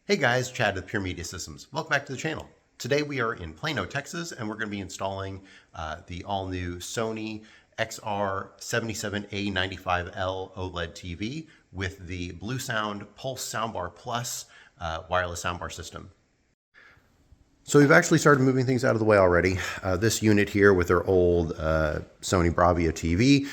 Hey guys, Chad with Pure Media Systems. Welcome back to the channel. Today we are in Plano, Texas, and we're going to be installing the all-new Sony XR77A95L OLED TV with the Bluesound PULSE SOUNDBAR Plus wireless soundbar system. So we've actually started moving things out of the way already. This unit here with their old Sony Bravia TV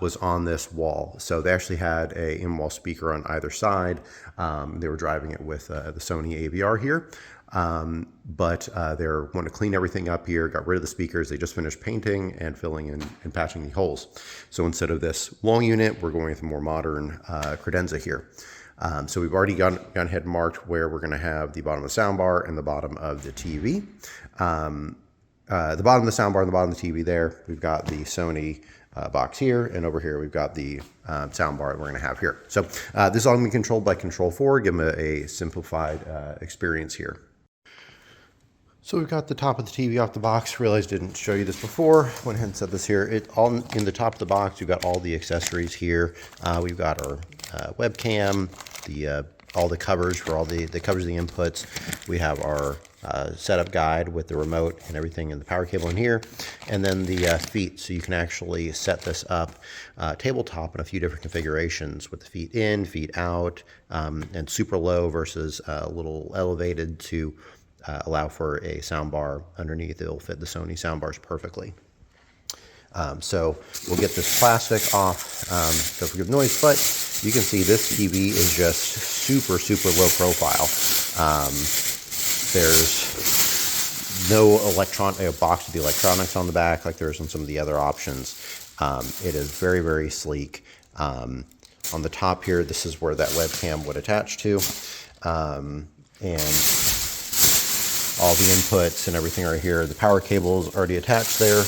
was on this wall. So they actually had a in-wall speaker on either side. They were driving it with the Sony AVR here. But they want to clean everything up here, got rid of the speakers. They just finished painting and filling in and patching the holes. So instead of this wall unit, we're going with a more modern credenza here. So we've already gone ahead and marked where we're going to have the bottom of the soundbar and the bottom of the TV. The bottom of the soundbar and the bottom of the TV there, we've got the Sony box here, and over here we've got the soundbar that we're going to have here. So this is all going to be controlled by Control4, give them a simplified experience here. So we've got the top of the TV off the box. Realized I didn't show you this before. Went ahead and set this here. It all in the top of the box. We've got all the accessories here. We've got our webcam, all the covers for all the covers of the inputs. We have our setup guide with the remote and everything, and the power cable in here, and then the feet. So you can actually set this up tabletop in a few different configurations with the feet in, feet out, and super low versus a little elevated to allow for a soundbar underneath. It'll fit the Sony soundbars perfectly. So we'll get this plastic off, don't forgive the noise, but you can see this TV is just super low profile. There's no box with the electronics on the back like there's on some of the other options. It is very sleek. On the top here, this is where that webcam would attach to. And all the inputs and everything are here. The power cable is already attached there.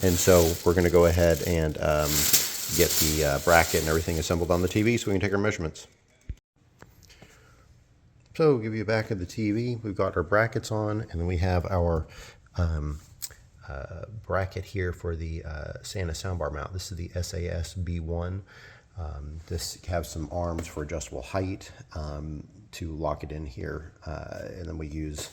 And so we're going to go ahead and get the bracket and everything assembled on the TV so we can take our measurements. So we'll give you a back of the TV. We've got our brackets on, and then we have our bracket here for the Santa soundbar mount. This is the SAS B1. This has some arms for adjustable height to lock it in here, and then we use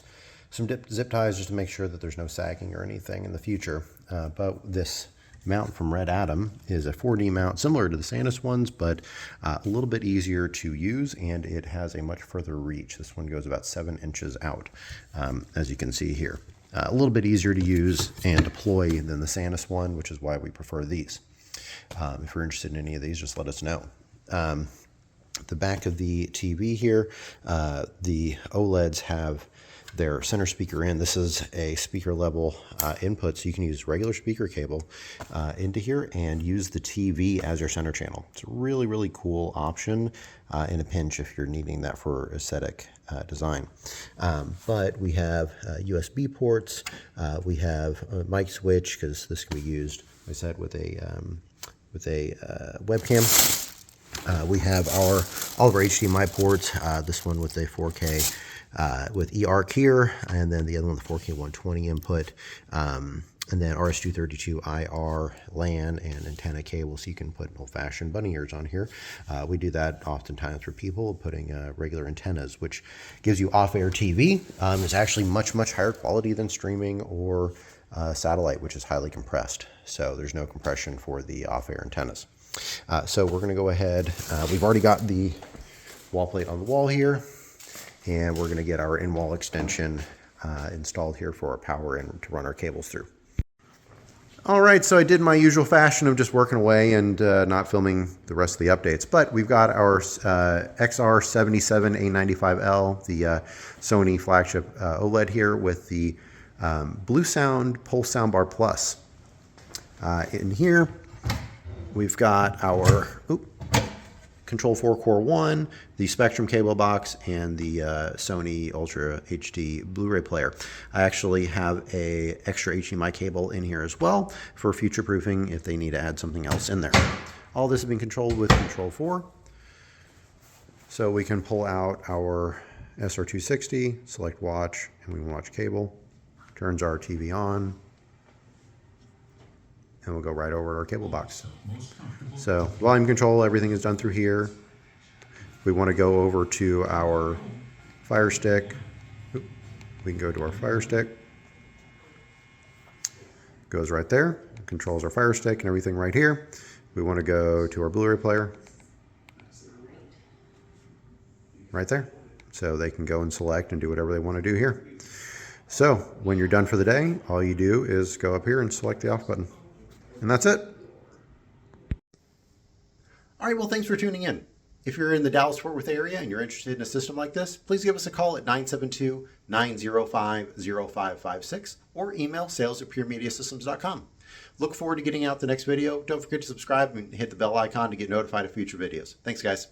some zip ties just to make sure that there's no sagging or anything in the future. But this mount from Red Atom is a 4D mount similar to the Santa's ones, but a little bit easier to use, and it has a much further reach. This one goes about 7 inches out, as you can see here. A little bit easier to use and deploy than the Santa's one, which is why we prefer these. If you're interested in any of these, just let us know. The back of the TV here, the OLEDs have their center speaker in. This is a speaker level input, so you can use regular speaker cable into here and use the TV as your center channel. It's a really cool option in a pinch if you're needing that for aesthetic design. But we have USB ports. We have a mic switch, because this can be used, like I said, with a webcam. We have all of our HDMI ports, this one with a 4K with eARC here, and then the other one with 4K 120 input, and then RS-232 IR, LAN, and antenna cable, so you can put old-fashioned bunny ears on here. We do that oftentimes for people, putting regular antennas, which gives you off-air TV. It's actually much higher quality than streaming or satellite, which is highly compressed. So there's no compression for the off-air antennas. So we're going to go ahead. We've already got the wall plate on the wall here, and we're going to get our in-wall extension installed here for our power and to run our cables through. All right, so I did my usual fashion of just working away and not filming the rest of the updates, but we've got our XR77A95L, the Sony flagship OLED here with the Bluesound PULSE SOUNDBAR Plus. In here, we've got our Control4 Core 1, the Spectrum cable box, and the Sony Ultra HD Blu-ray player. I actually have a extra HDMI cable in here as well for future proofing if they need to add something else in there. All this has been controlled with Control4. So we can pull out our SR260, select watch, and we can watch cable. Turns our TV on, and we'll go right over to our cable box. So volume control, everything is done through here. We want to go over to our Fire Stick. We can go to our Fire Stick. Goes right there. Controls our Fire Stick and everything right here. We want to go to our Blu-ray player. Right there. So they can go and select and do whatever they want to do here. So when you're done for the day, all you do is go up here and select the off button. And that's it. All right, well, thanks for tuning in. If you're in the Dallas-Fort Worth area and you're interested in a system like this, please give us a call at 972-905-0556 or email sales@puremediasystems.com. Look forward to getting out the next video. Don't forget to subscribe and hit the bell icon to get notified of future videos. Thanks, guys.